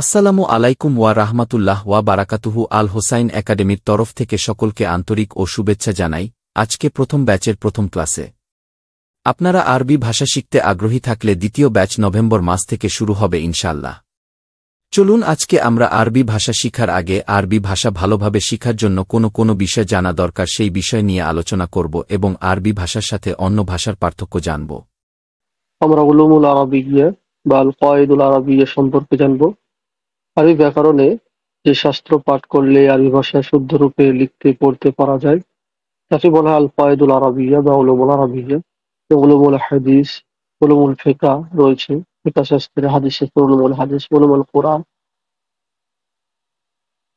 আসসালামু আলাইকুম ওয়া রাহমাতুল্লাহ ওয়া বারাকাতুহু। আল হোসাইন একাডেমির তরফ থেকে সকলকে আন্তরিক ও শুভেচ্ছা জানাই। আজকে প্রথম ব্যাচের প্রথম ক্লাসে আপনারা আরবি ভাষা শিখতে আগ্রহী থাকলে দ্বিতীয় ব্যাচ নভেম্বর মাস থেকে শুরু হবে ইনশাআল্লাহ। চলুন আজকে আমরা আরবি ভাষা শিখার আগে আরবি ভাষা ভালোভাবে শিখার জন্য কোন বিষয় জানা দরকার সেই বিষয় নিয়ে আলোচনা করব এবং আরবি ভাষার সাথে অন্য ভাষার পার্থক্য জানব। আমরা উলুমুল আরাবিয়্যা বা আল কাওয়াইদুল আরাবিয়্যা সম্পর্কে জানব। আরবি ব্যাকরণে যে শাস্ত্র পাঠ করলে আরবি ভাষা শুদ্ধ রূপে লিখতে পড়তে পারা যায় তাকে বলা হয় আল কাওয়াইদুল আরাবিয়্যা বা উলুমুল আরাবিয়্যা। উলুমুল হাদিস, উলুমুল ফিকহ রয়েছে, ফিকহ শাস্ত্রে, হাদিস শাস্ত্রে উলুমুল হাদিস, উলুমুল কোরআন।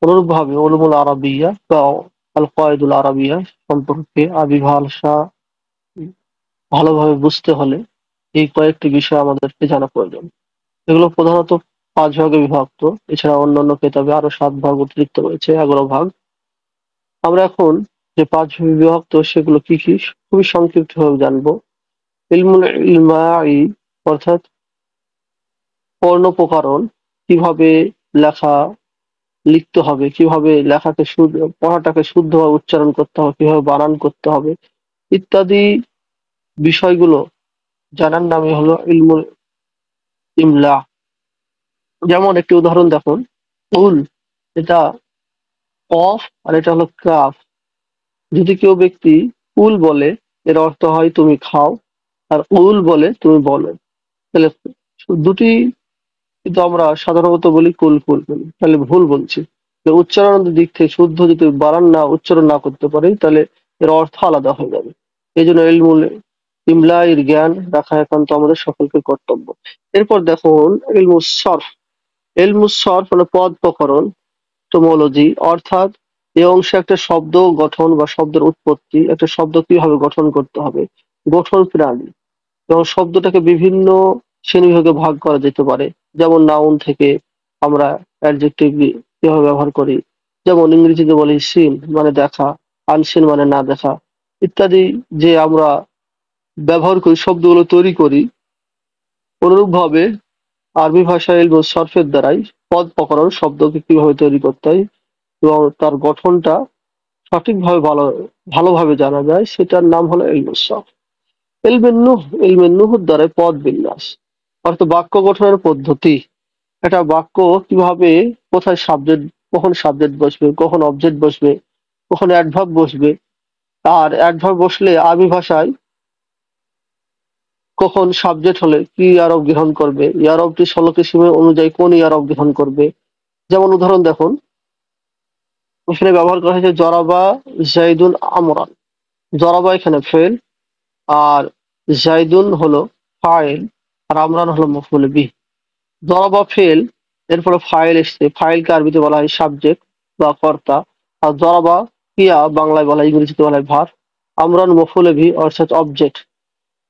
অনুরূপভাবে উলুমুল আরাবিয়্যা বা আল কাওয়াইদুল আরাবিয়্যা সম্পর্কে আরবি ভাষা ভালোভাবে বুঝতে হলে এই কয়েকটি বিষয় আমাদেরকে জানা প্রয়োজন। এগুলো প্রধানত ৫ ভাগে বিভক্ত। এছাড়া অন্যান্য কেতাবে আরো ৭ ভাগ অতিরিক্ত রয়েছে, ১১ ভাগ। আমরা এখন যে ৫ ভাগে বিভক্ত সেগুলো কি কি খুবই সংক্ষিপ্তভাবে জানবো। ইলমুল ইলমাই অর্থাৎ বর্ণপ্রকরণ, কিভাবে লেখা লিখতে হবে, কিভাবে লেখাকে পড়াটাকে শুদ্ধভাবে উচ্চারণ করতে হবে, কিভাবে বানান করতে হবে ইত্যাদি বিষয়গুলো জানার নামই হলো ইলমুল ইমলা। যেমন একটি উদাহরণ দেখুন, উল এটা কফ আর এটা হলো কাফ। যদি কেউ ব্যক্তি উল বলে এর অর্থ হয় তুমি খাও, আর উল বলে তুমি বলো। তাহলে দুটি কিন্তু আমরা সাধারণত বলি কুল কুল বলি, তাহলে ভুল বলছি। উচ্চারণের দিক থেকে শুদ্ধ যদি বানান না উচ্চারণ না করতে পারি তাহলে এর অর্থ আলাদা হয়ে যাবে। এই জন্য ইলমুল ইমলা এর জ্ঞান রাখা একান্ত আমাদের সকলকে কর্তব্য। এরপর দেখুন ইলমুস সরফ। ইলমুস সরফ হলো পদ প্রকরণ, এটিমোলজি, অর্থাৎ এই অংশে একটা শব্দ গঠন বা শব্দের উৎপত্তি, একটা শব্দ কিভাবে গঠন করতে হবে, গঠন প্রণালী এবং শব্দটাকে বিভিন্ন শ্রেণীবিভাগে ভাগ করা যেতে পারে। যেমন নাউন থেকে আমরা অ্যাডজেক্টিভ কিভাবে ব্যবহার করি, যেমন ইংরেজিতে বলি সিন মানে দেখা, আনসিন মানে না দেখা ইত্যাদি, যে আমরা ব্যবহার করি শব্দগুলো তৈরি করি। অনুরূপভাবে আরবি ভাষায় ইলমুস সরফের দ্বারাই পদ প্রকরণ শব্দকে কিভাবে তৈরি করতে হয় এবং তার গঠনটা সঠিকভাবে ভালোভাবে জানা যায়, সেটার নাম হলো ইলমুস সরফ। ইলমে নুহর দ্বারাই পদ বিন্যাস, অর্থাৎ বাক্য গঠনের পদ্ধতি। একটা বাক্য কিভাবে, কোথায় সাবজেক্ট, কখন সাবজেক্ট বসবে, কখন অবজেক্ট বসবে, কখন অ্যাডভার্ব বসবে, আর অ্যাডভার্ব বসলে আরবি ভাষায় কখন সাবজেক্ট হলে কি ইয়ারব গ্রহণ করবে, ইয়ারবটি ১৬ কিসিমের অনুযায়ী কোন ইয়ারব গ্রহণ করবে। যেমন উদাহরণ দেখুন, এখানে ব্যবহার করা হয়েছে জরাবা জাইদুন আমরান। জরাবা এখানে ফেল, আর জাইদুন হলো ফাইল, আর আমরান হলো মফউল বিহ। জরাবা ফেল, এরপরে ফাইল এসছে, ফাইলকে আরবিতে বলা হয় সাবজেক্ট বা কর্তা। আর জরাবা ক্রিয়া, বাংলায় বলা হয়, ইংরেজিতে বলা হয় ভার্ব। আমরান মফউল বিহ অর্থাৎ অবজেক্ট।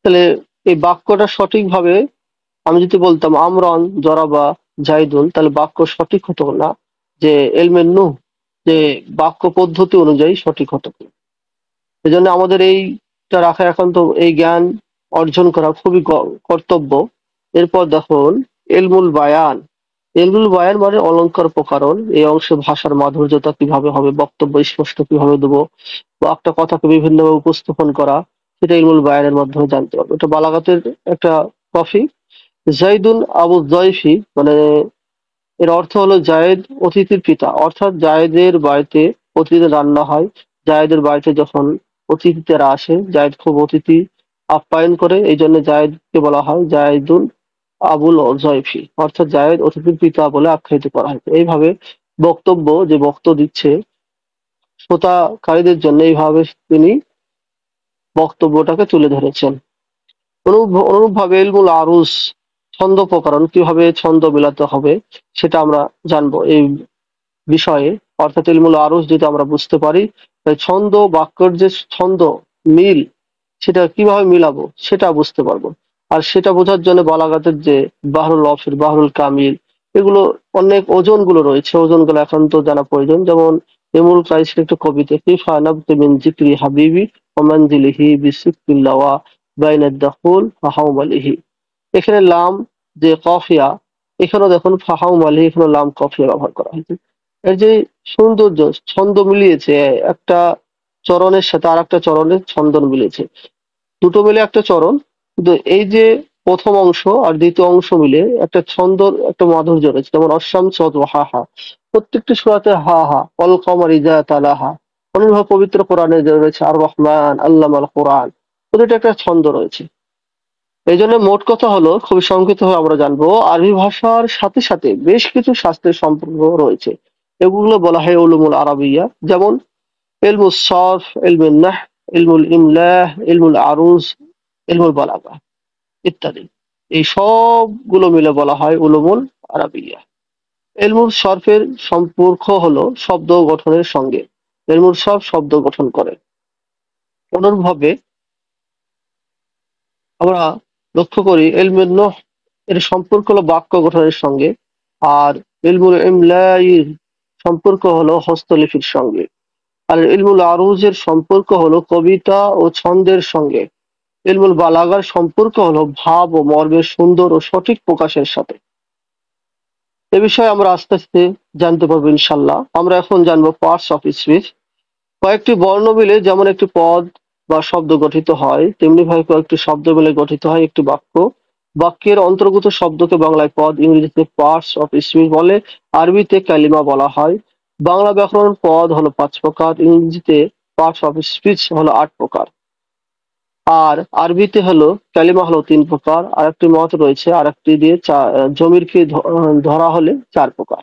তাহলে এই বাক্যটা সঠিকভাবে আমি যদি বলতাম আমরান জরাবা জাইদুন, তাহলে বাক্য সঠিক হতো না, যে এলমেন নূহ, যে বাক্য পদ্ধতি অনুযায়ী সঠিক হতো না। এজন্য আমাদের এইটা রাখা একান্ত, এই জ্ঞান অর্জন করা খুবই কর্তব্য। এরপর দেখুন এলমুল বায়ান। এলমুল বায়ান মানে অলংকার প্রকরণ। এই অংশে ভাষার মাধুর্যতা কিভাবে হবে, বক্তব্য স্পষ্ট কিভাবে দেবো, বা একটা কথাকে বিভিন্নভাবে উপস্থাপন করা, সেটা ইলমুল বায়ানের মাধ্যমে জানতে পারবো। এটা বালাগাতের একটা টপিক। জাইদুন আবু জয়ফি মানে এর অর্থ হলো জায়েদ অতিথির পিতা, অর্থাৎ জায়েদের বাড়িতে প্রতিদিন রান্না হয়। জায়েদের বাড়িতে যখন অতিথিরা আসে, জায়েদ খুব অতিথি আপ্যায়ন করে, এই জন্য জায়েদকে বলা হয় জায়েদুন আবুল জয়ফি, অর্থাৎ জায়েদ অতিথির পিতা বলে আখ্যায়িত করা হয়। এইভাবে বক্তব্য যে বক্তব্য দিচ্ছে শ্রোতাকারীদের জন্য, এইভাবে তিনি বক্তব্যটাকে তুলে ধরেছেন। অনুরূপভাবে ইলমুল আরুস, ছন্দ প্রকরণ, কিভাবে ছন্দ মেলাতে হবে সেটা আমরা জানবো এই বিষয়ে। অর্থাৎ ইলমুল আরুস যদি আমরা বুঝতে পারি, ছন্দ বাক্যের যে ছন্দ মিল, সেটা কিভাবে মিলাবো সেটা বুঝতে পারবো। আর সেটা বোঝার জন্য বালাগাতের যে বাহরুল অফির, বাহরুল কামিল, এগুলো অনেক ওজনগুলো রয়েছে, ওজনগুলো একান্ত জানা প্রয়োজন। যেমন ইমরুল কাইসের একটা কবিতা, কিফা নাবতি মিন জিকরি হাবিবি ওয়া মানজিলিহি বিসিফিল্লাহ ওয়া বাইনাদ দাখুল ওয়া হাওমালিহি। এখানে লাম যে কফিয়া, এখানেও দেখুন ফাহাউ মালি, এখানে লাম কফিয়া ব্যবহার করা হয়েছে। এর যে সৌন্দর্য, ছন্দ মিলিয়েছে, একটা চরণের সাথে আর একটা চরণের ছন্দ মিলেছে, দুটো মিলে একটা চরণ। কিন্তু এই যে প্রথম অংশ আর দ্বিতীয় অংশ মিলে একটা ছন্দর একটা মাধুর্য রয়েছে। যেমন অশ্বামস হা হা, প্রত্যেকটি সূরাতে হা হা, অল কমার ইজা তালাহা, অনুভব পবিত্র কোরআনে যে রয়েছে আর রহমান আল্লামাল কোরআন, প্রতিটা একটা ছন্দ রয়েছে। এই জন্য মোট কথা হলো, খুবই সংক্ষিপ্তভাবে আমরা জানবো, আরবি ভাষার সাথে সাথে বেশ কিছু শাস্ত্রের সম্পর্ক রয়েছে। এগুলো বলা হয় উলুমুল আরাবিয়া, যেমন ইলমুস সরফ, ইলমুন নাহব, ইলমুল ইমলাহ, ইলমুল আরুজ, ইলমুল বালাগা ইত্যাদি। এই সবগুলো মিলে বলা হয় উলুমুল আরাবিয়া। ইলমুল সরফের সম্পর্ক হলো শব্দ গঠনের সঙ্গে। ইলমুল সরফ শব্দ গঠন করে। অনুরূপভাবে আমরা লক্ষ্য করি ইলমুন নহব এর সম্পর্ক হলো বাক্য গঠনের সঙ্গে, আর ইলমুল ইমলাইর সম্পর্ক হলো হস্তলিপির সঙ্গে, আর ইলমুল আরুজের সম্পর্ক হলো কবিতা ও ছন্দের সঙ্গে। ইলমুল বালাগার সম্পর্ক হলো ভাব ও মর্মের সুন্দর ও সঠিক প্রকাশের সাথে। এ বিষয়ে আমরা আস্তে আস্তে জানতে পারবো ইনশাল্লাহ। আমরা এখন জানবো পার্টস অফ স্পিচ। কয়েকটি বর্ণ মিলে যেমন একটি পদ বা শব্দ গঠিত হয়, তেমনি ভাবে কয়েকটি শব্দ মিলে গঠিত হয় একটি বাক্য। বাক্যের অন্তর্গত শব্দকে বাংলায় পদ, ইংরেজিতে পার্টস অফ স্পিচ বলে, আরবিতে কালিমা বলা হয়। বাংলা ব্যাকরণ পদ হলো 5 প্রকার, ইংরেজিতে পার্টস অফ স্পিচ হলো 8 প্রকার, আর আরবিতে হলো কালিমা হলো 3 প্রকার। আর একটি মত রয়েছে আর একটি দিয়ে জমিরকে ধরা হলে 4 প্রকার।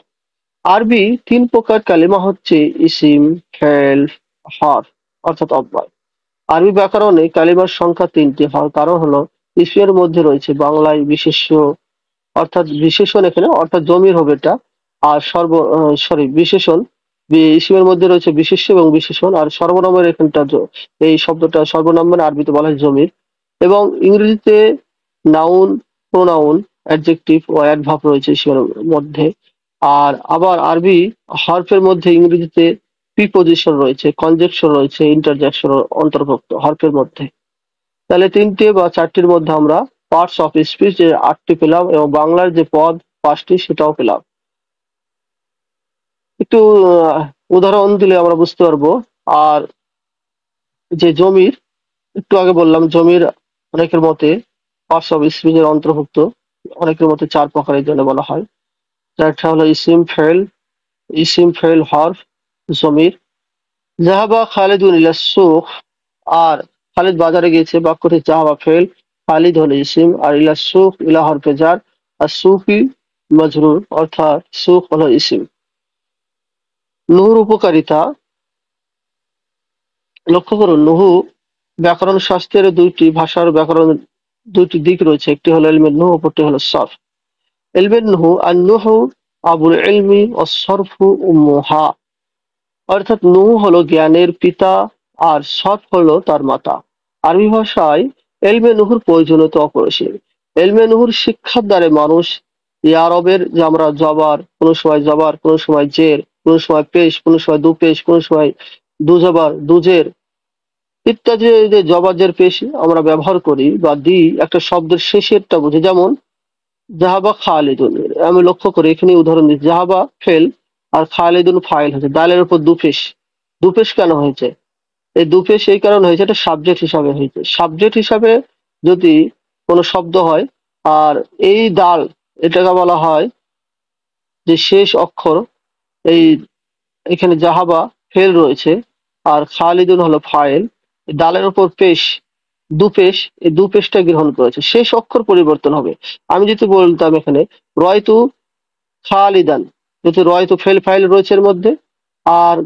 আরবি 3 প্রকার কালিমা হচ্ছে ইসিম, ফেল, হরফ অর্থাৎ অব্যয়। আরবি ব্যাকরণে কালিমার সংখ্যা 3টি হয়, কারণ হলো ইসমের মধ্যে রয়েছে বাংলায় বিশেষ্য অর্থাৎ বিশেষণ, এখানে অর্থাৎ জমির হবে এটা। আর বিশেষণ, ইসমের মধ্যে রয়েছে বিশেষ্য এবং বিশেষণ, আর সর্বনামের এখানটা এই শব্দটা সর্বনাম মানে আরবিতে বলা হয় জমির। এবং ইংরেজিতে নাউন, প্রোনাউন, অ্যাডজেক্টিভ ও অ্যাডভার্ব রয়েছে ইসমের মধ্যে। আর আবার আরবি হরফের মধ্যে ইংরেজিতে প্রিপোজিশন রয়েছে, কনজাংশন রয়েছে, ইন্টারজেকশন অন্তর্ভুক্ত হরফের মধ্যে। তাহলে 3টে বা 4টির মধ্যে আমরা পার্টস অফ স্পিচ যে 8টি পেলাম, এবং বাংলার যে পদ 5টি সেটাও পেলাম। একটু উদাহরণ দিলে আমরা বুঝতে পারবো। আর যে জমির, একটু আগে বললাম জমির অনেকের মতে পার্টস অফ স্পিচ এর অন্তর্ভুক্ত, অনেকের মতে 4 প্রকারের জন্য বলা হয়। একটা হলো ইসিম, ফেল, হরফ, জমির। জাহাবা খালিদুন ইলা সুক, আর খালিদ বাজারে গিয়েছে, বাক্যটি জাহাবা ফেল, খালিদ হলো ইসিম, আর ইলা সুক ইলা হরফে জার, আর সুফি মজরুর, অর্থাৎ সুক হলো ইসিম। নুহুর উপকারিতা লক্ষ্য করুন। নুহু ব্যাকরণ শাস্ত্রের ভাষার ব্যাকরণ 2টি দিক রয়েছে, একটি হলো ইলমে নুহু, অপরটি হলো সরফ। ইলমে নুহু আর নুহু আবুল ইলমি ও সরফু উম্মুহা, অর্থাৎ নুহ হলো জ্ঞানের পিতা আর সৎ হলো তার মাতা। আরবি ভাষায় এলমে নুহুর প্রয়োজনীয়তা অপরিসীম। এলমে নুহুর শিক্ষার দ্বারে মানুষ আরবের, যে আমরা জবার, কোনো সময় জবার, কোনো সময় জের, কোনো সময় পেশ, কোনো সময় দুপেশ, কোনো সময় দুজবার দুজের ইত্যাদি, যে জবার জের পেশ আমরা ব্যবহার করি বা দিই একটা শব্দের শেষেরটা বুঝে। যেমন জাহাবা খালিদুন, আমি লক্ষ্য করি এখানে উদাহরণ দিচ্ছি, জাহাবা ফেল আর খালিদুন ফাইল হয়েছে, দালের উপর দুপেশ। দুপেশ কেন হয়েছে? এই দুপেশ এই কারণে হয়েছে, এটা সাবজেক্ট হিসাবে হয়েছে। সাবজেক্ট হিসাবে যদি কোনো শব্দ হয়, আর এই দাল, এটাকে বলা হয় যে শেষ অক্ষর। এই এখানে জাহাবা ফেল রয়েছে আর খালিদুন হলো ফাইল, দালের উপর পেশ, দুপেশ, এই দুপেশটা গ্রহণ করেছে, শেষ অক্ষর পরিবর্তন হবে। আমি যদি বলতাম এখানে রয়তু খালিদান, যেহেতু রয়তু ফেল ফাইল রয়েছে এর মধ্যে, আর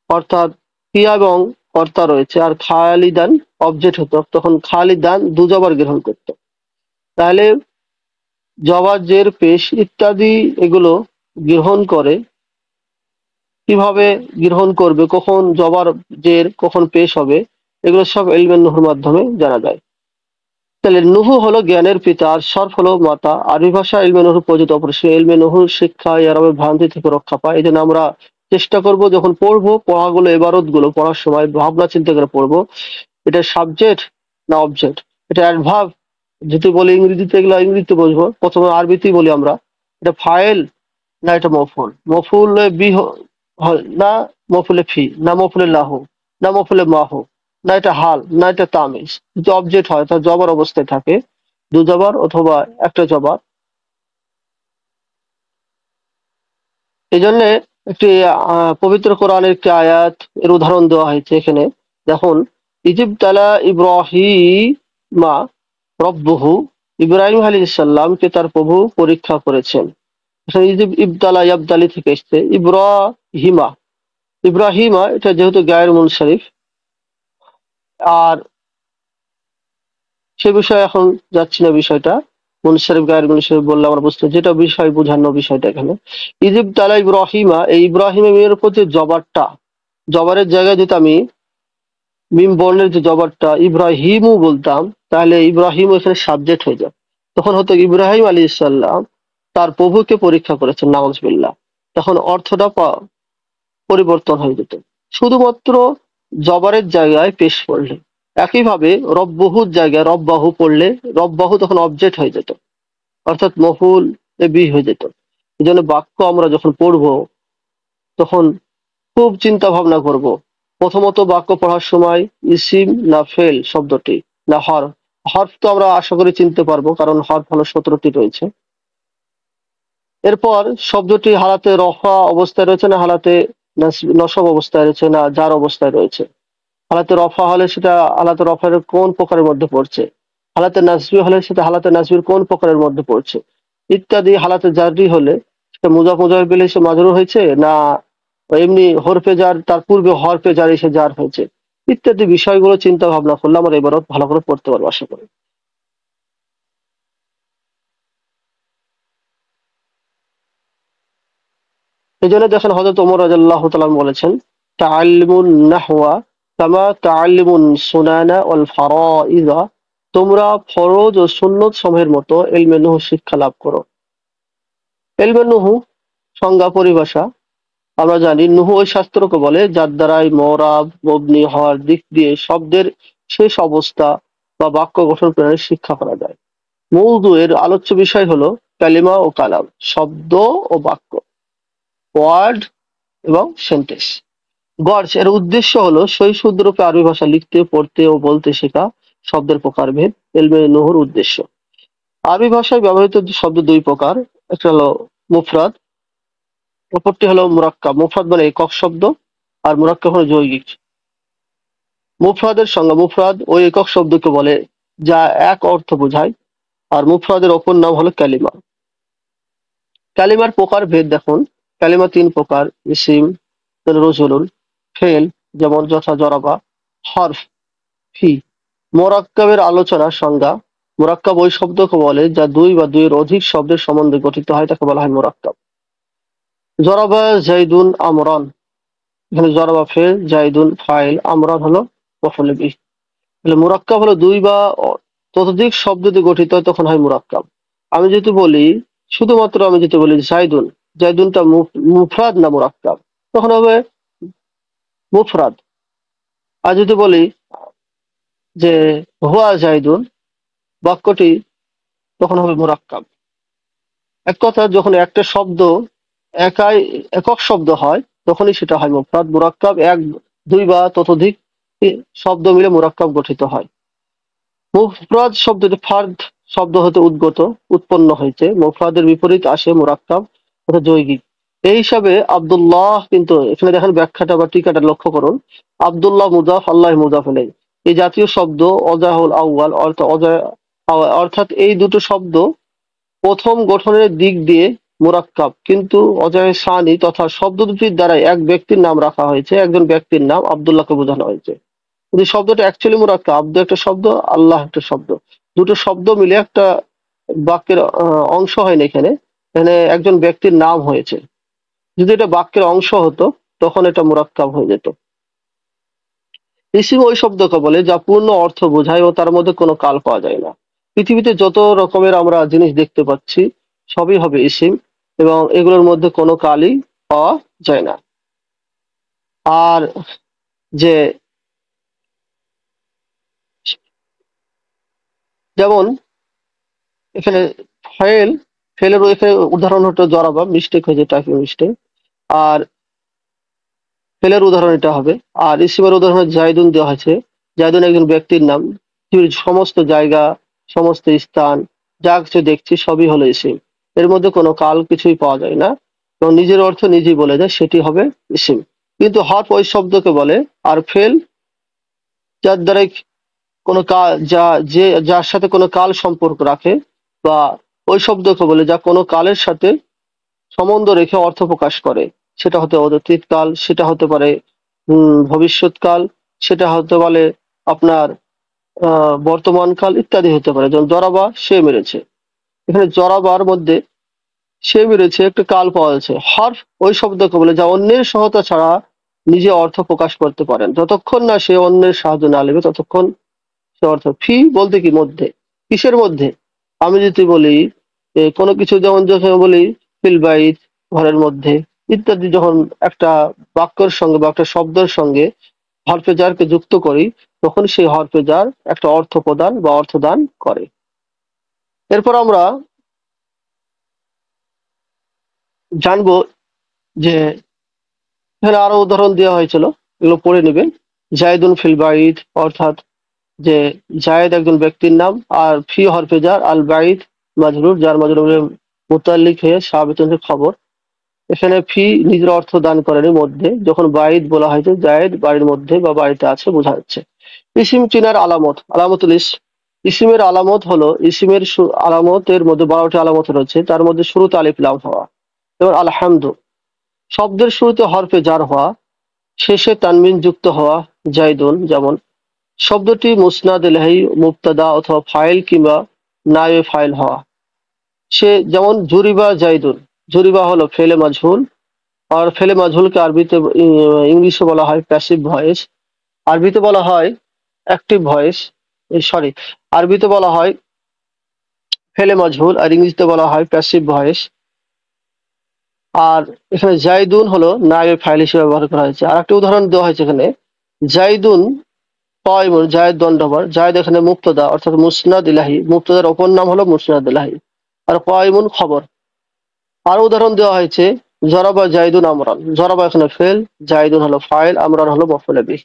অর্থাৎ ক্রিয়া এবং কর্তা রয়েছে, আর খালিদান অবজেক্ট হতো, তখন খালিদান দুজবার গ্রহণ করত। তাহলে জবার জের পেশ ইত্যাদি এগুলো গ্রহণ করে। কিভাবে গ্রহণ করবে, কখন জবার জের কখন পেশ হবে, এগুলো সব ইলমে নুহুর মাধ্যমে জানা যায়। তাহলে নুহু হলো জ্ঞানের পিতা আর সরফ হলো মাতা। আরবি ভাষা ইলমে নুহুর প্রযোজ্য অপরিসীম। ইলমে নুহুর শিক্ষা আরবের ভ্রান্তি থেকে রক্ষা পায়। এই জন্য আমরা চেষ্টা করব যখন পড়বো, পড়াগুলো এবারত গুলো পড়ার সময় ভাবনা চিন্তা করে পড়বো, এটা সাবজেক্ট না অবজেক্ট, এটা অ্যাডভার্ব। যদি বলি ইংরেজিতে, এগুলো ইংরেজিতে বলবো, প্রথমে আরবিতেই বলি আমরা, এটা ফাইল না এটা মফুল, মফুলে বি না মফুলে ফি না মফুলে লাহু না মফুলে মাহু না এটা হাল না এটা তামিজ। যদি অবজেক্ট হয় তা জবর অবস্থায় থাকে, দু জবর অথবা একটা জবর। এই জন্য একটি পবিত্র কোরআনের একটি আয়াত এর উদাহরণ দেওয়া হয়েছে এখানে। দেখুন, ইজিবতালা ইব্রাহিমা রব্বুহু, ইব্রাহিম আলাইহিস সালামকে তার প্রভু পরীক্ষা করেছেন। এখানে ইবতালা ইয়াবতালি থেকে এসছে। ইব্রাহিমা, ইব্রাহিমা এটা যেহেতু গায়ের মুনসারিফ, আর সে বিষয়ে এখন যাচ্ছি না। বিষয়টা মুনসারিফ গায়ের মুনসারিফ বললে আমরা বুঝতে, যেটা বিষয় বোঝানো বিষয়টা এখানে ইজিবতালা ইব্রাহিমা, এই ইব্রাহিমের উপর যে জবারটা, জবারের জায়গায় যদি আমি মিম বর্ণের যে জবারটা ইব্রাহিমু বলতাম, তাহলে ইব্রাহিম এখানে সাবজেক্ট হয়ে যায়। তখন হতো ইব্রাহিম আলাইহিস সালাম তার প্রভুকে পরীক্ষা করেছেন, নাউজুবিল্লাহ। তখন অর্থটা পরিবর্তন হয়ে যেত শুধুমাত্র জবরের জায়গায় পেশ পড়লে। একইভাবে রব্বহুর জায়গায় রব্বাহু পড়লে রব্বাহু তখন অবজেক্ট হয়ে যেত, অর্থাৎ মফুল এ বি হয়ে যেত। এই জন্য বাক্য আমরা যখন পড়বো তখন খুব চিন্তা ভাবনা করব। প্রথমত বাক্য পড়ার সময় ইসিম না ফেল শব্দটি না হরফ। হরফ তো আমরা আশা করি চিনতে পারবো, কারণ হরফ হলো 17টি রয়েছে। এরপর শব্দটি হালাতে রফা অবস্থায় রয়েছে না হালাতে নসব অবস্থায় রয়েছে না জার অবস্থায় রয়েছে। হালাতে রফা হলে সেটা হালাতে রফার কোন প্রকারের মধ্যে পড়ছে, হালাতে নাসবি হলে সেটা হালাতে নাসবির কোন প্রকারের মধ্যে পড়ছে, ইত্যাদি। হালাতে জারি হলে সেটা মুজাফ মুজাফ বিল এসে মাজরুর হয়েছে না এমনি হরফে জার তার পূর্বে হরফে জার এসে জার হয়েছে, ইত্যাদি বিষয়গুলো চিন্তা ভাবনা করলে আমরা এবারও ভালো করে পড়তে পারবো আশা করি। এই জন্য দেখেন হযরত ওমর রাদিয়াল্লাহু তাআলা বলেছেন, তাআল্লুমুন নাহওয়া কামা তাআল্লুমুন সুনানা ওয়াল ফারাইযা, তোমরা ফরজ ও সুন্নত সমূহের মতো ইলমে নুহু শিক্ষা লাভ করো। ইলমে নুহু সংজ্ঞা পরিভাষা আমরা জানি, নুহু ওই শাস্ত্রকে বলে যার দ্বারাই মরাব মবনি হওয়ার দিক দিয়ে শব্দের শেষ অবস্থা বা বাক্য গঠন প্রণালী শিক্ষা করা যায়। মওদু এর আলোচ্য বিষয় হলো কালিমা ও কালাম, শব্দ ও বাক্য, ওয়ার্ড এবং সেন্টেন্স। গর্জ এর উদ্দেশ্য হলো সহি শুদ্ধরূপে আরবি ভাষা লিখতে পড়তে ও বলতে শেখা, শব্দের প্রকারভেদ ইলমে নুহুর উদ্দেশ্য। আরবি ভাষায় ব্যবহৃত শব্দ দুই প্রকার, একটা হলো মুফরাদ, অপরটি হলো মুরাক্কাব। মুফরাদ মানে একক শব্দ, আর মুরাক্কাব হলো যৌগিক। মুফরাদের সংজ্ঞা, মুফরাদ ওই একক শব্দকে বলে যা এক অর্থ বোঝায়, আর মুফরাদের অপর নাম হলো কালিমা। কালিমার প্রকারভেদ দেখুন, কালিমা তিন প্রকার: ইসিম, রজুলুন, ফেল যেমন যথা জরাবা, হরফ, ফি। মুরাক্কাবের আলোচনা সংজ্ঞা, মুরাক্কাব ওই শব্দকে বলে যা দুই বা দুইয়ের অধিক শব্দের সম্বন্ধে গঠিত হয়, তাকে বলা হয় মুরাক্কাব। জরাবা জাইদুন আমরান, এখানে জরাবা ফেল, জাইদুন ফাইল, আমরান হলো মফউল বিহি। তাহলে মুরাক্কাব হলো দুই বা ততোধিক শব্দ দিয়ে গঠিত হয়, তখন হয় মুরাক্কাব। আমি যদি বলি শুধুমাত্র আমি যদি বলি জাইদুন, জাইদুনটা মুফরাদ না মুরাক্কাব, তখন হবে মুফরাদ। আর যদি বলি যে হুয়া জাইদুন, বাক্যটি তখন হবে মুরাক্কাব। এক কথা, যখন একটা শব্দ একক শব্দ হয় তখনই সেটা হয় মুফরাদ। মুরাক্কাব এক, দুই বা ততোধিক শব্দ মিলে মুরাক্কাব গঠিত হয়। মুফরাদ শব্দটি ফার্দ শব্দ হতে উৎপন্ন হয়েছে। মুফরাদের বিপরীত আসে মুরাক্কাব অর্থাৎ যৌগিক। এই হিসাবে আব্দুল্লাহ, কিন্তু এখানে দেখেন ব্যাখ্যাটা বা টিকাটা লক্ষ্য করুন, আব্দুল্লাহ মুজাফ, আল্লাহ মুজাফ ইলাইহি, এই জাতীয় শব্দ অজাহুল আউয়াল অর্থাৎ এই দুটো শব্দ প্রথম গঠনের দিক দিয়ে মুরাক্কাব, কিন্তু অজয় সানি তথা শব্দ দুটির দ্বারা এক ব্যক্তির নাম রাখা হয়েছে, একজন ব্যক্তির নাম আব্দুল্লাহকে বোঝানো হয়েছে। কিন্তু শব্দটা অ্যাকচুয়ালি মুরাক্কাব, আব্দু একটা শব্দ, আল্লাহ একটা শব্দ, দুটো শব্দ মিলে একটা বাক্যের অংশ হয়নি। এখানে এখানে একজন ব্যক্তির নাম হয়েছে। যদি এটা বাক্যের অংশ হতো তখন এটা মুরাক্কাব হয়ে যেত। ইসিম ওই শব্দকে বলে যা পূর্ণ অর্থ বোঝায় ও তার মধ্যে কোনো কাল পাওয়া যায় না। পৃথিবীতে যত রকমের আমরা জিনিস দেখতে পাচ্ছি সবই হবে ইসিম, এবং এগুলোর মধ্যে কোনো কালই পাওয়া যায় না। আর যে যেমন এখানে ফাইল ফেলের এখানে উদাহরণ হতো জরাবা, মিস্টেক হয়েছে, টাইপিং মিস্টেক। আর ফেলের উদাহরণ এটা হবে। আর ইসিমের উদাহরণ জায়দুন দেওয়া হয়েছে। জায়দুন একজন ব্যক্তির নাম। পৃথিবীর সমস্ত জায়গা, সমস্ত স্থান, যা কিছু দেখছি সবই হলো ইসিম। এর মধ্যে কোনো কাল কিছুই পাওয়া যায় না এবং নিজের অর্থ নিজেই বলে দেয়, সেটি হবে ইসিম। কিন্তু হরফ ওই শব্দকে বলে। আর ফেল যার দ্বারাই কোনো কাল, যার সাথে কোনো কাল সম্পর্ক রাখে, বা ওই শব্দকে বলে যা কোনো কালের সাথে সম্বন্ধ রেখে অর্থ প্রকাশ করে। সেটা হতে পারে অতীতকাল, সেটা হতে পারে ভবিষ্যৎকাল, সেটা হতে পারে আপনার বর্তমানকাল ইত্যাদি হতে পারে। যেমন জরাবা, সে মেরেছে। এখানে জরাবার মধ্যে সে মেরেছে একটা কাল পাওয়া যাচ্ছে। হরফ ওই শব্দকে বলে যা অন্যের সহায়তা ছাড়া নিজে অর্থ প্রকাশ করতে পারেন। যতক্ষণ না সে অন্যের সাহায্য না নেবে ততক্ষণ সে অর্থ। ফি বলতে কি মধ্যে, কিসের মধ্যে? আমি যদি বলি কোনো কিছু, যেমন যখন বলি ফিল বাইত, ঘরের মধ্যে ইত্যাদি, যখন একটা বাক্যের সঙ্গে বা একটা শব্দের সঙ্গে হরফে জারকে যুক্ত করি তখন সেই হরফে জার একটা অর্থ প্রদান বা অর্থদান করে। এরপর আমরা জানবো যে এখানে আরো উদাহরণ দেওয়া হয়েছিল, এগুলো পড়ে নেবেন। জায়দুন ফিল বাইত, অর্থাৎ যে জায়েদ একজন ব্যক্তির নাম। আর ফি হরফে জার, আল বাইত মাজরুর, যার মাজরুরের মুতাল্লিক হয়ে সাবিত হচ্ছে খবর। এখানে ফি নিজের অর্থ দান করেনি মধ্যে, যখন বাইত বলা হয়েছে জায়েদ বাড়ির মধ্যে বা বাড়িতে আছে বোঝা যাচ্ছে। ইসিম চিনার আলামত, আলামতুল ইসিমের আলামত হলো, ইসিমের আলামতের মধ্যে 12টি আলামত রয়েছে। তার মধ্যে শুরুতে আলিফ লাম হওয়া, যেমন আলহামদু। শব্দের শুরুতে হরফে জার হওয়া, শেষে তানবিন যুক্ত হওয়া, জাইদুন। যেমন শব্দটি মুসনাদ ইলাইহি, মুবতাদা অথবা ফাইল কিংবা নায়েবে ফাইল হওয়া। সে যেমন জুরিবা জাইদুন, জুরিবা হলো ফেলে মাজহুল। আর ফেলে মাজহুলকে আরবিতে ইংলিশে বলা হয় প্যাসিভ ভয়েস, আরবিতে বলা হয় অ্যাক্টিভ ভয়েস, সরি, আরবিতে বলা হয় ফেলে মাজহুল আর ইংরেজিতে বলা হয় প্যাসিভ ভয়েস। আর এখানে জাইদুন হলো নায়েবে ফাইল হিসেবে ব্যবহার করা হয়েছে। আর একটা উদাহরণ দেওয়া হয়েছে এখানে, জাইদুন কায়িমুন, জায়েদ দণ্ডবার। জায়েদ এখানে মুবতাদা অর্থাৎ মুসনাদ ইলাহি, মুবতাদার অপর নাম হলো মুসনাদ ইলাহি। আর কায়িমুন খবর। আরো উদাহরণ দেওয়া হয়েছে, জরাবা জাইদুন আমরান। জরাবা এখানে ফেল, জাইদুন হলো ফাইল, আমরান হলো মফউল বিহ।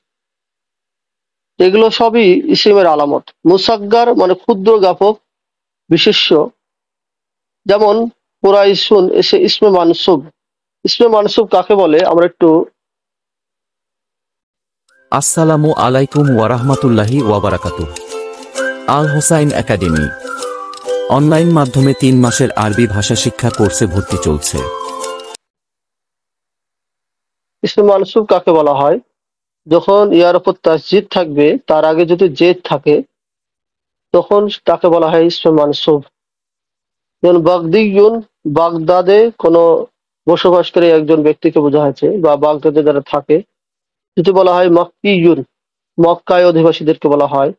এগুলো সবই ইসিমের আলামত। মুসাগ্গার মানে ক্ষুদ্র জ্ঞাপক বিশেষ্য, যেমন কুরাইশুন এসে ইসমে মানসুব। ইসমে মানসুব কাকে বলে আমরা একটু আসসালামু আলাইকুম ওয়ারাহমাতুল্লাহি ওয়াবারাকাতুহ। আল হোসাইন একাডেমি অনলাইন মাধ্যমে 3 মাসের আরবি ভাষা শিক্ষা কোর্সে ভর্তি চলছে। ইসমে মানসুব কাকে বলা হয়? যখন ইয়ার উপর তাসজিদ থাকবে, তার আগে যদি জেদ থাকে তখন তাকে বলা হয় ইসমে মানসুব। যেমন বাগদিয়ুন, বাগদাদে কোনো বসবাসকারী একজন ব্যক্তিকে বোঝা হয়েছে, বা বাগদাদে যারা থাকে। যদি বলা হয় মক্কিয়ুন, মক্কায় অধিবাসীদেরকে বলা হয়।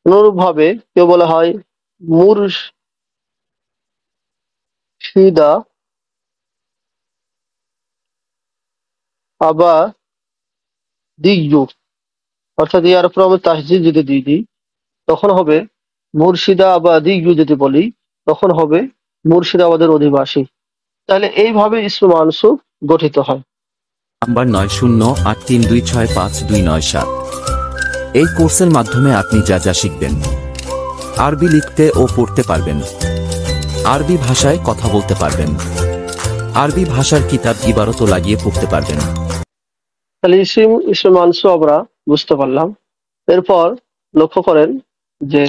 অনুরূপভাবে কেউ বলা হয় মুরশিদা আবা দিয়ু, অর্থাৎ ইয়ার উপর আমি তাসজিদ যদি দিয়ে দিই তখন হবে মুর্শিদা আবা দিয়ু, যদি বলি তখন হবে মুর্শিদাবাদের অধিবাসী। তাহলে এইভাবে ইসমে মানসুব গঠিত হয়। নাম্বার 9083265297। এই কোর্সের মাধ্যমে আপনি যা যা শিখবেন, আরবি লিখতে ও পড়তে পারবেন, আরবি ভাষায় কথা বলতে পারবেন, আরবি ভাষার কিতাব ইবারত লাগিয়ে পড়তে পারবেন। তাহলে ইসমে মানসুব আমরা বুঝতে পারলাম। এরপর লক্ষ্য করেন যে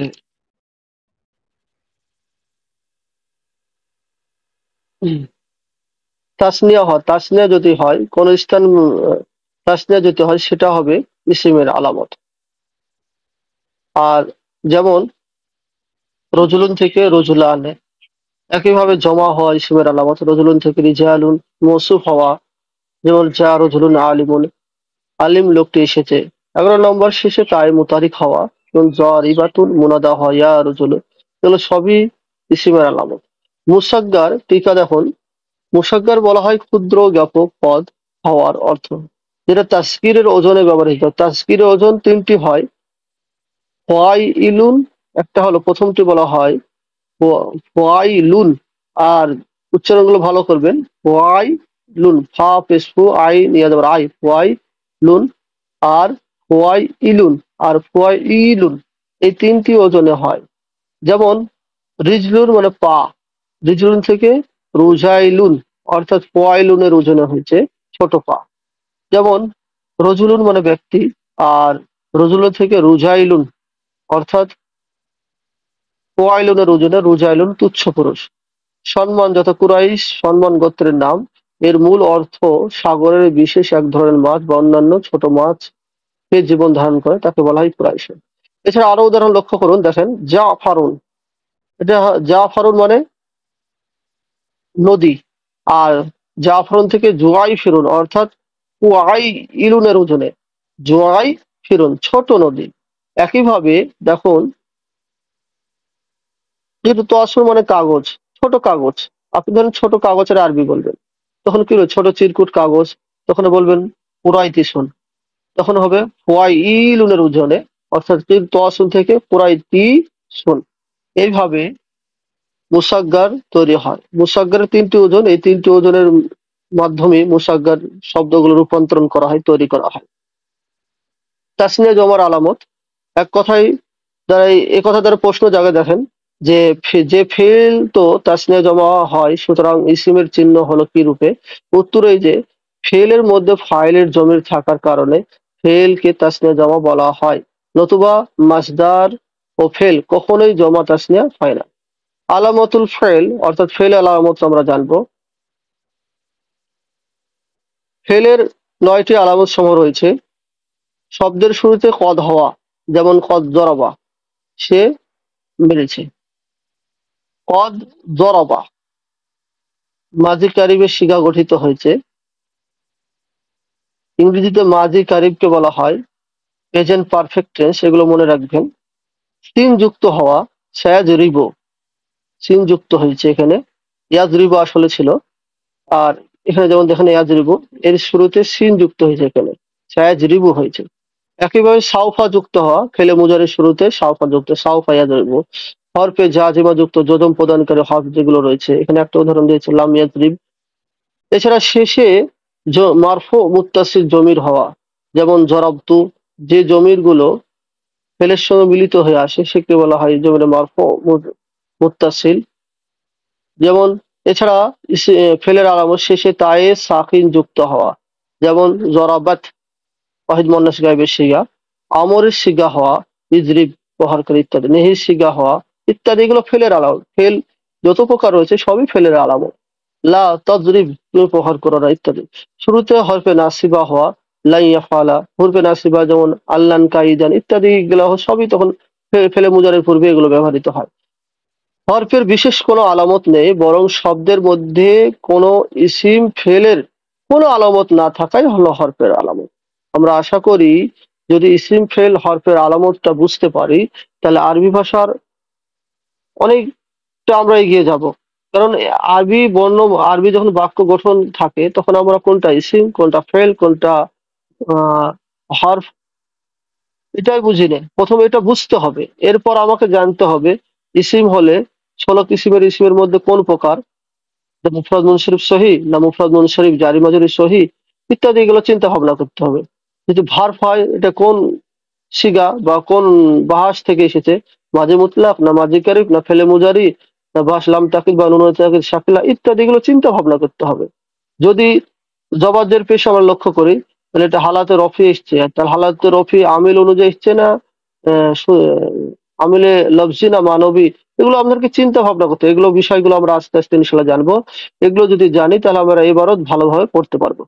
তাসনিয়া হয়, তাসনিয়া যদি হয় কোন স্থান, তাসনিয়া যদি হয় সেটা হবে ইসিমের আলামত। আর যেমন রজুলুন থেকে রজুলান, একইভাবে জমা হওয়া ইসিমের আলামত। রজুলুন থেকে রিজালুন, মৌসুফ হওয়া, যেমন যা রজুলুন আলিমুন, আলিম লোকটি এসেছে। 11 নম্বর শেষে তাই মুতারিক হওয়া, যেমন জারিবাতুন, মুনাদা হওয়া, ইয়া রজুল, এগুলো সবই ইসিমের আলামত। মুসাগ্গার টিকা দেখুন, মুসাগ্গার বলা হয় ক্ষুদ্র জ্ঞাপক পদ হওয়ার অর্থ, যেটা তাসগীরের ওজনে ব্যবহৃত। তাসগীরের ওজন 3টি হয়। ফাইলুন একটা হলো, প্রথমটি বলা হয় ফাইলুন, আর উচ্চারণগুলো ভালো করবেন। ওয়াই লুন, ফা পেশ ফু, আই নিয়ে যাবার আই, ওয়াই লুন, আর ওয়াই ইলুন আর ওয়াই ইলুন, এই তিনটি ওজনে হয়। যেমন রিজলুন মানে পা, রিজলুন থেকে রুজাইলুন অর্থাৎ পোয়াইলুনের ওজনে হয়েছে ছোট পা। যেমন রজুলুন মানে ব্যক্তি, আর রজুলুন থেকে রুজাইলুন অর্থাৎ পোয়াইলুনের ওজনে রুজাইলুন তুচ্ছ পুরুষ। সম্মান যথা কুরাইশ সম্মান গোত্রের নাম, এর মূল অর্থ সাগরের বিশেষ এক ধরনের মাছ বা অন্যান্য ছোট মাছ কে জীবন ধারণ করে তাকে বলা হয় কুরাইশ। এছাড়া আরো উদাহরণ লক্ষ্য করুন, দেখেন জাফারুন, এটা জাফারুন মানে নদী, আর জাফরন থেকে জোয়াই ফিরুন অর্থাৎ কুয়াই ইলুনের ওজনে জোয়াই ফিরুন ছোট নদী। একইভাবে দেখুন যেহেতু তসর মানে কাগজ, ছোট কাগজ, আপনি ধরেন ছোট কাগজের আরবি বলবেন, তখন কি হলো ছোট চিরকুট কাগজ, তখন বলবেন পুরাইতিসুন, তখন হবে ফুয়াই ইলুনের ওজনে অর্থাৎ তসুন থেকে পুরাইতি শুন। এইভাবে মুসাগ্গার তৈরি হয়। মুসাগ্গারের তিনটি ওজন, এই তিনটি ওজনের মাধ্যমে মুসাগ্গার শব্দগুলো রূপান্তরণ করা হয়, তৈরি করা হয়। তাসনিয়া জমার আলামত, এক কথায় দ্বারা এ কথা দ্বারা প্রশ্ন জাগে, দেখেন যে যে ফেল তো তাসনিয়া জমা হয়, সুতরাং ইসিমের চিহ্ন হলো কি রূপে? উত্তর এই যে ফেলের মধ্যে ফাইলের জমির থাকার কারণে ফেলকে তাসনিয়া জমা বলা হয়, নতুবা মাসদার ও ফেল কখনোই জমা তাসনিয়া হয় না। আলামতুল ফেল অর্থাৎ ফেল আলামত আমরা জানবো। ফেলের ৯টি আলামত সমূহ রয়েছে। শব্দের শুরুতে কদ হওয়া, যেমন কদ জরাবা, সে মেরেছে। কদ জরাবা, মাজি কারিবের শিখা গঠিত হয়েছে। ইংরেজিতে মাজি কারিবকে বলা হয় প্রেজেন্ট পারফেক্ট টেন্স, এগুলো মনে রাখবেন। সিন যুক্ত হওয়া, সায়াজ রিবো, সিন যুক্ত হয়েছে এখানে, ইয়াজ রিবো আসলে ছিল, আর এখানে যেমন দেখেন ইয়াজ রিবো, এর শুরুতে সিন যুক্ত হয়েছে, এখানে সায়াজ রিবো হয়েছে। একইভাবে সাউফা যুক্ত হওয়া, ফেলে মুজারের শুরুতে সাউফা যুক্ত, সাউফা ইয়াজরিব। হরফে জাজিমা যুক্ত যোজম প্রদানকারী হরফ যেগুলো রয়েছে, এখানে একটা উদাহরণ দিয়েছে লাম ইয়াজরিব। এছাড়া শেষে মারফু মুত্তাসিল জমির হওয়া, যেমন জরাবতু, যে জমির গুলো ফেলের সঙ্গে মিলিত হয়ে আসে সেকে বলা হয় জমির মারফু মুত্তাসিল। যেমন এছাড়া ফেলের আলামত শেষে তায়ে সাকিন যুক্ত হওয়া, যেমন জরাবাত ওয়াহিদ মুন্নাস গায়েবের শিগা, আমরের শিগা হওয়া, ইজরিব প্রহারকারী ইত্যাদি, নেহির শিগা হওয়া ইত্যাদি, এগুলো ফেলের আলামত। ফেল যত প্রকার রয়েছে সবই ফেলের আলামত। লা তজরিব, তুমি প্রহার করো না ইত্যাদি। শুরুতে হরফে নাসিবা হওয়া, লাই ইয়াফালা, হরফে নাসিবা যেমন আল্লান কাইদান ইত্যাদি, এগুলো সবই তখন ফেলে মুজারের পূর্বে এগুলো ব্যবহৃত হয়। হরফের বিশেষ কোনো আলামত নেই, বরং শব্দের মধ্যে কোনো ইসিম ফেলের কোনো আলামত না থাকাই হলো হরফের আলামত। আমরা আশা করি যদি ইসিম ফেল হরফের আলামতটা বুঝতে পারি, তাহলে আরবি ভাষার অনেকটা আমরা এগিয়ে যাব। কারণ আরবি বর্ণ, আরবি যখন বাক্য গঠন থাকে তখন আমরা কোনটা ইসিম কোনটা ফেল কোনটা হরফ এটাই বুঝি না। প্রথমে এটা বুঝতে হবে, এরপর আমাকে জানতে হবে ইসিম হলে ১৬ কিসিমের ইসিমের মধ্যে কোন প্রকার, মুফরাদ মুনসারিফ সহি না মুফরাদ মুনসারিফ জারি মাজরুরি সহি ইত্যাদি, এগুলো চিন্তা ভাবনা করতে হবে। যদি ভার্ব হয় এটা কোন সিগা বা কোন বাহাস থেকে এসেছে, মাঝে মুতলাক না মাঝে কারিফ না ফেলে মুজারি না বাস লাম তাকিল বা নুন তাকিল শাকিলা ইত্যাদি, এগুলো চিন্তা ভাবনা করতে হবে। যদি জবাজের পেশ আমরা লক্ষ্য করি, তাহলে এটা হালাতে রফি এসছে, তাহলে হালাতে রফি আমিল অনুযায়ী এসছে না আমিলে লফজি না মানবী, এগুলো আমাদেরকে চিন্তা ভাবনা করতে, এগুলো বিষয়গুলো আমরা আস্তে আস্তে ইনশাল্লাহ জানবো। এগুলো যদি জানি তাহলে আমরা এবারও ভালোভাবে পড়তে পারবো।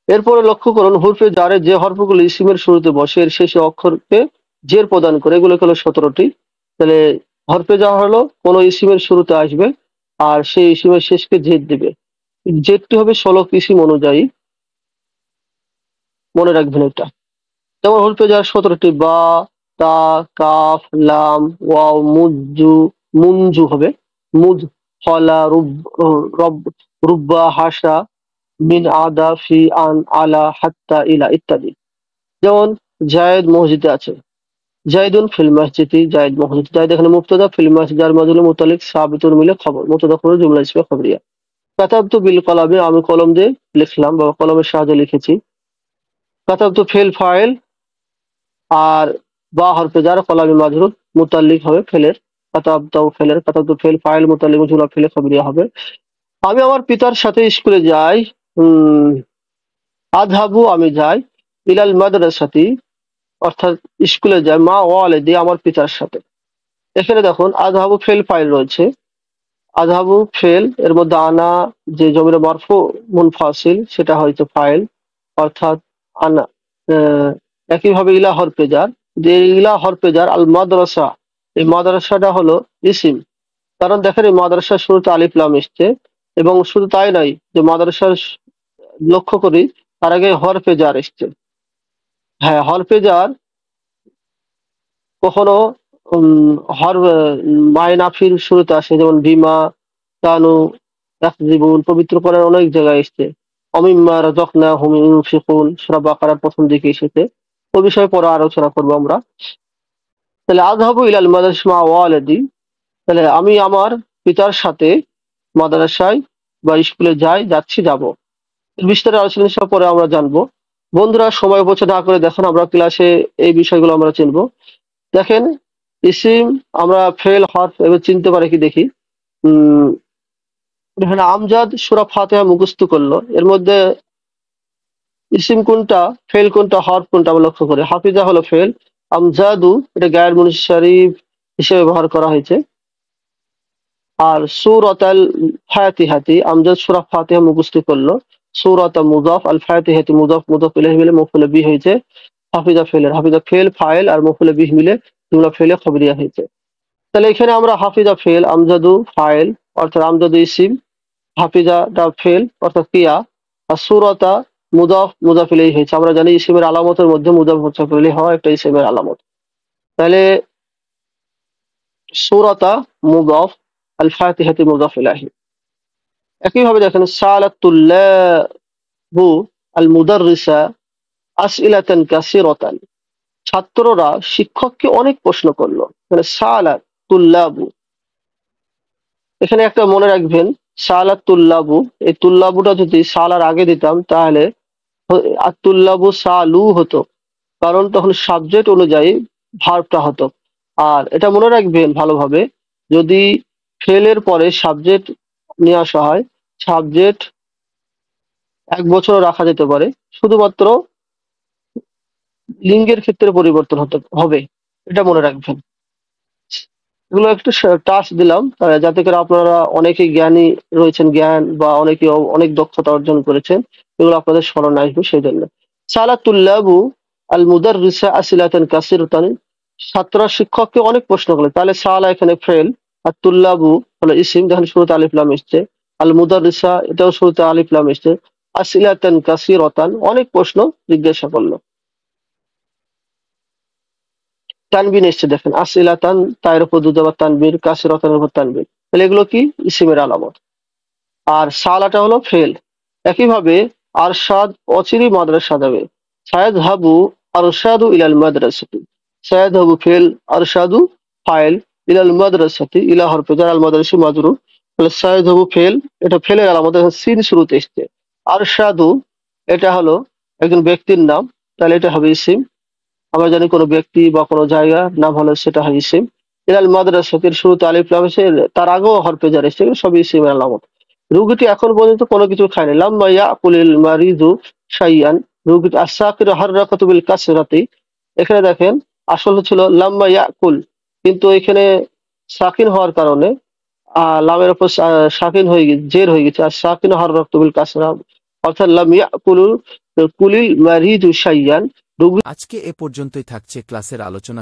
এরপরে লক্ষ্য করুন হুরফে জারে যে হরফগুলো ইসিমের শুরুতে বসে এর শেষে অক্ষরকে জের প্রদান করে, এগুলো হলো ১৭টি। তাহলে হরফে যা হলো কোনো ইসিমের শুরুতে আসবে আর সেই ইসিমের শেষকে জের দিবে, জেরটি হবে ১৬ ইসিম অনুযায়ী, মনে রাখবেন এটা। যেমন হরফে জার ১৭টি, বা, তা, কাফ, লাম, ওয়াও, মুজ্জু, মুনজু হবে, মুজ, হলা, রব, রুব্বা, হাসা, মিন, আদা, ফি, আন, আলা, হাত্তা, ইলা ইত্যাদি। যেমন জায়েদ মসজিদে আছে, জাইদুন ফিল মসজিদি, জাইদ মসজিদ। জাইদ এখানে মুবতাদা, ফিল মসজিদ আর মজুল মুতালিক সাবিতুন মিলে খবর, মুবতাদা খবর জুমলা ইসমিয়া খবরিয়া। কাতাবতু বিল কলামে, আমি কলম দিয়ে লিখলাম বা কলমের সাহায্যে লিখেছি। কাতাবতু ফেল ফাইল, আর বা হরফে জার, কলামে মাজরুর, মুতাল্লিক হবে ফেলের। কাতাবতাও ফেলের, কাতাবতু ফেল ফাইল মুতাল্লিক জুমলা ফেলে খবরিয়া হবে। আমি আমার পিতার সাথে স্কুলে যাই। আযহাবু আমি যাই, ইলাল মাদ্রাসাতি অর্থাৎ স্কুলে যাই, মা ওয়ালিদি আমার পিতার সাথে। এখানে দেখুন আযহাবু ফেল ফাইল রয়েছে। আযহাবু ফেল, এর মধ্যে আনা যে জমির মারফু মুনফাসিল সেটা হয়তো ফাইল, অর্থাৎ আনা। আহ, একইভাবে ইলা হরফে জার, যে ইলা হরফে জার আল মাদ্রাসা, এই মাদ্রাসাটা হলো ইসিম। কারণ দেখেন এই মাদ্রাসার শুরুতে আলিফ লাম এসছে, এবং শুধু তাই নয়, যে মাদ্রাসার লক্ষ্য করি তার আগে হরফে জার এসছে। হ্যাঁ, হরফে জার কখনো হর মায়নাফির শুরুতে আসে, যেমন বিমা, কানু, জীবন, পবিত্র করার অনেক জায়গায় এসছে। অমিম্মা রাযাকনাহুম ইউনফিকুন, সূরা বাকারার প্রথম দিকে এসেছে। ওই বিষয়ে পরে আলোচনা করবো আমরা। তাহলে আযহাবু ইলাল মাদ্রাসা মা ওয়ালিদি, তাহলে আমি আমার পিতার সাথে মাদ্রাসায় বা স্কুলে যাচ্ছি, যাব। বিস্তারিত আলোচনা সব পরে আমরা জানবো। বন্ধুরা, সময় অপচয় না করে দেখেন, আমরা ক্লাসে এই বিষয়গুলো আমরা চিনবো। দেখেন ইসিম আমরা ফেল হরফ এবার চিনতে পারি কি দেখি। উম এখানে আমজাদ সূরা ফাতিহা মুখস্থ করলো, এর মধ্যে ইসিম কোনটা, ফেল কোনটা, হরফ কোনটা আমরা লক্ষ্য করি। হাফিজা হলো ফেল, আমজাদু এটা গায়ের মুনসারিফ হিসেবে ব্যবহার করা হয়েছে। আর সূরাতাল ফাতিহাতি, আমজাদ সূরা ফাতিহা মুখস্থ করলো। সূরাতা মুযাফ, আল ফাতিহাতি মুযাফ, মুযাফ ইলাইহি মিলে মফউল বিহি হয়েছে। হাফিজা ফেলের, হাফিজা ফেল ফাইল আর মফউল বিহি মিলে জুমলা ফেলে খবরিয়া হয়েছে। তাহলে এখানে আমরা হাফিজা ফেল, আমজাদু ফাইল অর্থাৎ আমজাদু ইসিম, হাফিজাটা ফেল অর্থাৎ ক্রিয়া, আর সূরাতা মুযাফ, মুযাফ ইলাইহি হয়েছে। আমরা জানি ইসিমের আলামতের মধ্যে মুযাফ মুযাফ ইলাইহি হওয়া একটা ইসিমের আলামত। তাহলে সূরাতা মুযাফ, আল ফাতিহাতি মুযাফ ইলাইহি। একইভাবে দেখেন সাআলাত তুল্লাবু আল মুদাররিসা আসইলাতান কাসীরাতান, ছাত্ররা শিক্ষককে অনেক প্রশ্ন করলো। মানে সাআলাত তুল্লাবু, এখানে একটা মনে রাখবেন, সাআলাত তুল্লাবু, এই তুল্লাবুটা যদি সালার আগে দিতাম তাহলে আতুল্লাবু সালু হতো, কারণ তখন সাবজেক্ট অনুযায়ী ভার্বটা হতো। আর এটা মনে রাখবেন ভালোভাবে, যদি ফেলের পরে সাবজেক্ট নিয়ে আসা হয়, সাবজেক্ট এক বছরও রাখা যেতে পারে, শুধুমাত্র লিঙ্গের ক্ষেত্রে পরিবর্তন হতে হবে, এটা মনে রাখবেন। এগুলো একটু টাচ দিলাম যাতে করে আপনারা অনেকেই জ্ঞানী রয়েছেন, জ্ঞান বা অনেকে অনেক দক্ষতা অর্জন করেছেন, এগুলো আপনাদের স্মরণে আসবে সেই জন্য। সালাতুল্লাবু আল মুদাররিসা আসিলাতান কাসিরাতান, ছাত্ররা শিক্ষককে অনেক প্রশ্ন করলো। তাহলে সালা এখানে ফেল, আর তুল্লাবু হলো ইসিম, যেখানে শুরুতে আলিফ লাম এসছে। আল মুদাররিসা এটাও শুরুতে আলিফ লাম এসছে। আসিলাতান কাসিরাতান অনেক প্রশ্ন জিজ্ঞাসা করলো। তানবিন এসছে দেখেন, আসিলাতান তায়ের উপর দুধ আবার তানবির, কাসিরাতানের উপর তানবির, তাহলে এগুলো কি ইসিমের আলামত। আর সালাটা হলো ফেল। একইভাবে আরশাদ অচিরি মাদ্রাসা যাবে। সায়াযহাবু আরশাদু ইলাল মাদ্রাসাতি, সায়াযহাবু ফেল, আরশাদু ফাইল, ইলাল মাদ্রাসাতি ইলা হরফে জার, আল মাদ্রাসি মাজরুর। তাহলে সায়াযহাবু ফেল, এটা ফেলের আলামত, এখানে সিন শুরুতে এসছে। আরশাদু এটা হলো একজন ব্যক্তির নাম, তাহলে এটা হবে ইসিম। আমরা জানি কোনো ব্যক্তি বা কোনো জায়গার নাম হলে সেটা হয় ইসিম। ইলাল মাদ্রাসাতির শুরুতে আলিফ লাম এসে, তার আগেও হরফে জার এসছে, এগুলো সবই ইসিমের আলামত। রোগীটি এখন পর্যন্ত কোনো কিছু খায়নি। লাম্মা ইয়াকুলিল মারিদু শাইয়ান, রোগীটি আস-সাকিরু হাররাকাতু বিল কাসরাতি, এখানে দেখেন আসলে ছিল লাম্মা ইয়াকুল, কিন্তু এখানে সাকিন হওয়ার কারণে লামের উপর সাকিন হয়ে গেছে, জের হয়ে গেছে। আর সাকিনু হাররাকাতু বিল কাসরা, অর্থাৎ লাম ইয়াকুলু কুলিল মারিদু শাইয়ান। আজকে এ পর্যন্তই থাকছে ক্লাসের আলোচনা।